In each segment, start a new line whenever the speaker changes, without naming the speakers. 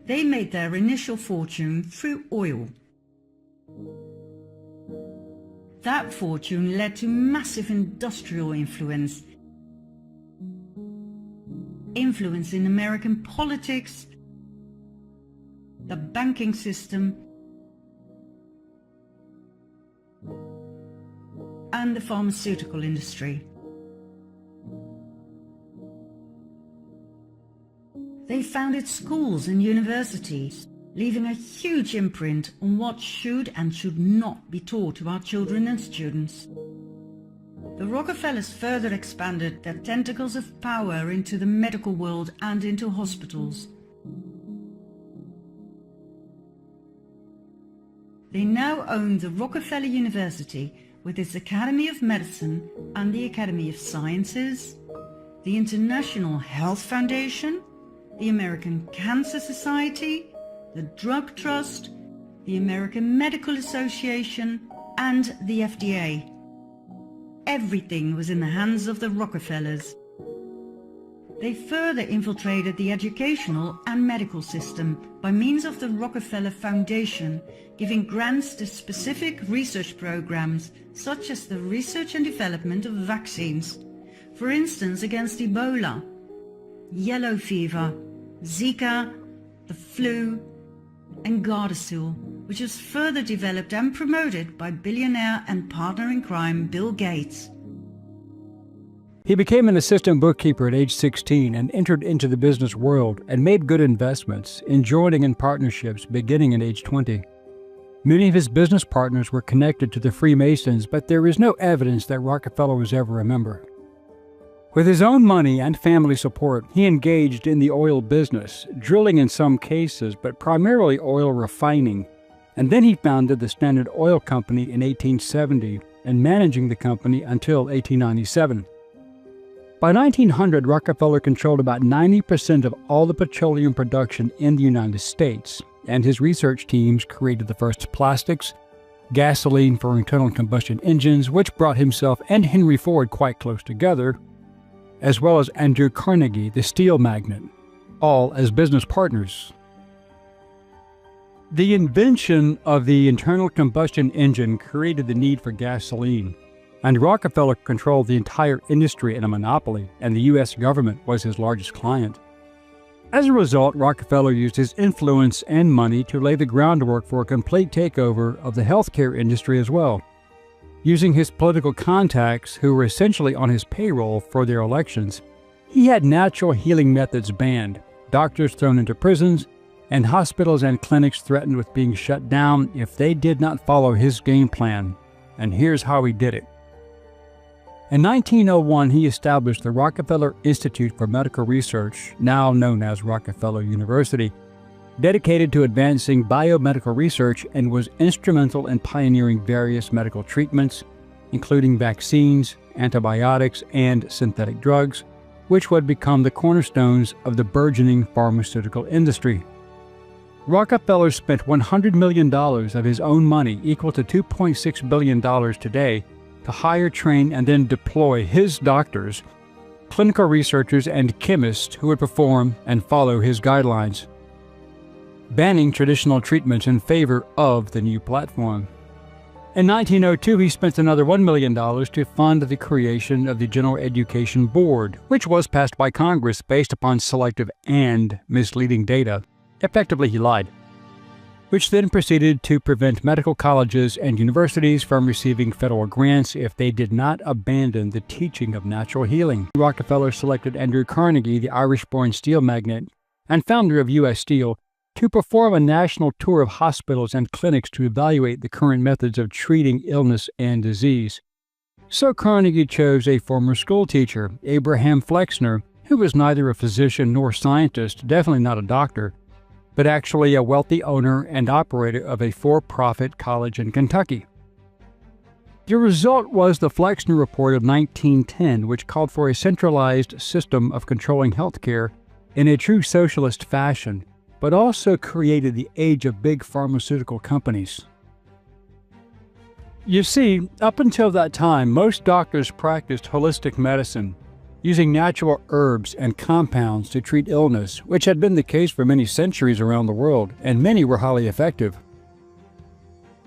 They made their initial fortune through oil. That fortune led to massive industrial influence in American politics, the banking system, and the pharmaceutical industry. They founded schools and universities, leaving a huge imprint on what should and should not be taught to our children and students. The Rockefellers further expanded their tentacles of power into the medical world and into hospitals. They now own the Rockefeller University with its Academy of Medicine and the Academy of Sciences, the International Health Foundation, the American Cancer Society, the Drug Trust, the American Medical Association, and the FDA. Everything was in the hands of the Rockefellers. They further infiltrated the educational and medical system by means of the Rockefeller Foundation, giving grants to specific research programs such as the research and development of vaccines, for instance against Ebola, yellow fever, Zika, the flu, and Gardasil, which was further developed and promoted by billionaire and partner in crime Bill Gates.
He became an assistant bookkeeper at age 16 and entered into the business world and made good investments, joining in partnerships beginning at age 20. Many of his business partners were connected to the Freemasons, but there is no evidence that Rockefeller was ever a member. With his own money and family support, he engaged in the oil business, drilling in some cases, but primarily oil refining. And then he founded the Standard Oil Company in 1870 and managing the company until 1897. By 1900, Rockefeller controlled about 90% of all the petroleum production in the United States, and his research teams created the first plastics, gasoline for internal combustion engines, which brought himself and Henry Ford quite close together, as well as Andrew Carnegie, the steel magnate, all as business partners. The invention of the internal combustion engine created the need for gasoline, and Rockefeller controlled the entire industry in a monopoly, and the U.S. government was his largest client. As a result, Rockefeller used his influence and money to lay the groundwork for a complete takeover of the healthcare industry as well. Using his political contacts, who were essentially on his payroll for their elections, he had natural healing methods banned, doctors thrown into prisons, and hospitals and clinics threatened with being shut down if they did not follow his game plan. And here's how he did it. In 1901, he established the Rockefeller Institute for Medical Research, now known as Rockefeller University, dedicated to advancing biomedical research, and was instrumental in pioneering various medical treatments, including vaccines, antibiotics, and synthetic drugs, which would become the cornerstones of the burgeoning pharmaceutical industry. Rockefeller spent $100 million of his own money, equal to $2.6 billion today, to hire, train, and then deploy his doctors, clinical researchers, and chemists who would perform and follow his guidelines, banning traditional treatments in favor of the new platform. In 1902, he spent another $1 million to fund the creation of the General Education Board, which was passed by Congress based upon selective and misleading data. Effectively, he lied, which then proceeded to prevent medical colleges and universities from receiving federal grants if they did not abandon the teaching of natural healing. Rockefeller selected Andrew Carnegie, the Irish-born steel magnate and founder of U.S. Steel, to perform a national tour of hospitals and clinics to evaluate the current methods of treating illness and disease. So Carnegie chose a former schoolteacher, Abraham Flexner, who was neither a physician nor scientist, definitely not a doctor, but actually a wealthy owner and operator of a for-profit college in Kentucky. The result was the Flexner Report of 1910, which called for a centralized system of controlling healthcare in a true socialist fashion, but also created the age of big pharmaceutical companies. You see, up until that time, most doctors practiced holistic medicine, using natural herbs and compounds to treat illness, which had been the case for many centuries around the world, and many were highly effective.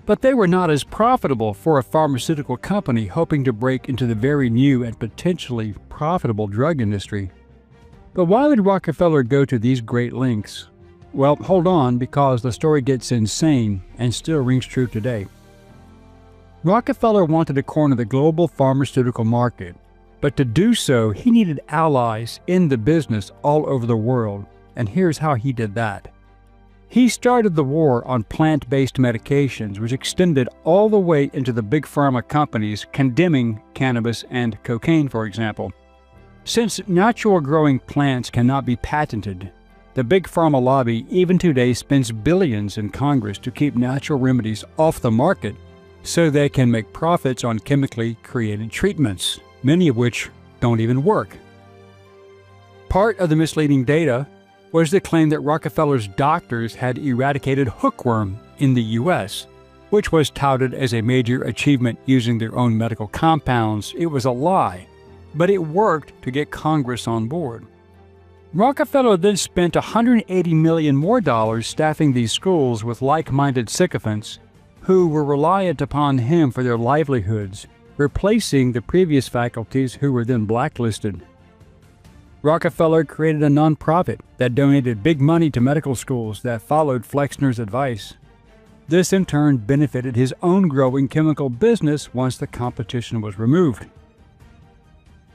But they were not as profitable for a pharmaceutical company hoping to break into the very new and potentially profitable drug industry. But why would Rockefeller go to these great lengths? Well, hold on, because the story gets insane and still rings true today. Rockefeller wanted to corner the global pharmaceutical market, but to do so, he needed allies in the business all over the world, and here's how he did that. He started the war on plant-based medications, which extended all the way into the big pharma companies condemning cannabis and cocaine, for example. Since natural-growing plants cannot be patented, the big pharma lobby even today spends billions in Congress to keep natural remedies off the market so they can make profits on chemically created treatments, many of which don't even work. Part of the misleading data was the claim that Rockefeller's doctors had eradicated hookworm in the U.S., which was touted as a major achievement using their own medical compounds. It was a lie, but it worked to get Congress on board. Rockefeller then spent $180 million more staffing these schools with like-minded sycophants who were reliant upon him for their livelihoods, replacing the previous faculties who were then blacklisted. Rockefeller created a nonprofit that donated big money to medical schools that followed Flexner's advice. This in turn benefited his own growing chemical business once the competition was removed.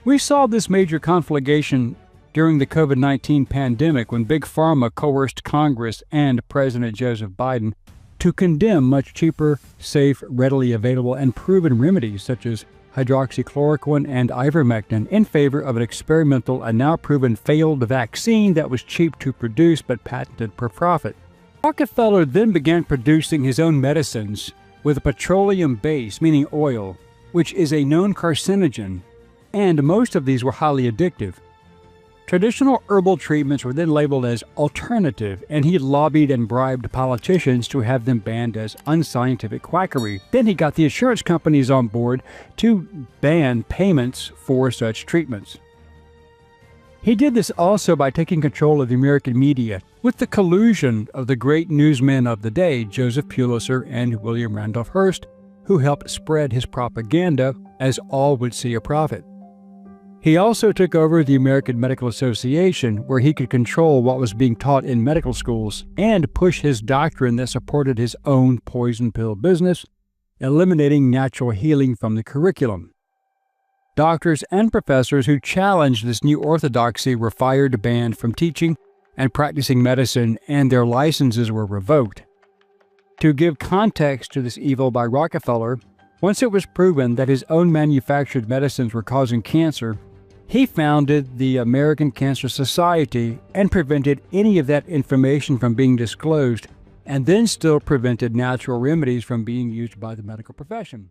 We saw this major conflagration during the COVID-19 pandemic when Big Pharma coerced Congress and President Joseph Biden to condemn much cheaper, safe, readily available, and proven remedies such as hydroxychloroquine and ivermectin in favor of an experimental and now proven failed vaccine that was cheap to produce but patented for profit. Rockefeller then began producing his own medicines with a petroleum base, meaning oil, which is a known carcinogen, and most of these were highly addictive. Traditional herbal treatments were then labeled as alternative, and he lobbied and bribed politicians to have them banned as unscientific quackery. Then he got the insurance companies on board to ban payments for such treatments. He did this also by taking control of the American media with the collusion of the great newsmen of the day, Joseph Pulitzer and William Randolph Hearst, who helped spread his propaganda as all would see a profit. He also took over the American Medical Association, where he could control what was being taught in medical schools and push his doctrine that supported his own poison pill business, eliminating natural healing from the curriculum. Doctors and professors who challenged this new orthodoxy were fired, banned from teaching and practicing medicine, and their licenses were revoked. To give context to this evil by Rockefeller, once it was proven that his own manufactured medicines were causing cancer, he founded the American Cancer Society and prevented any of that information from being disclosed, and then still prevented natural remedies from being used by the medical profession.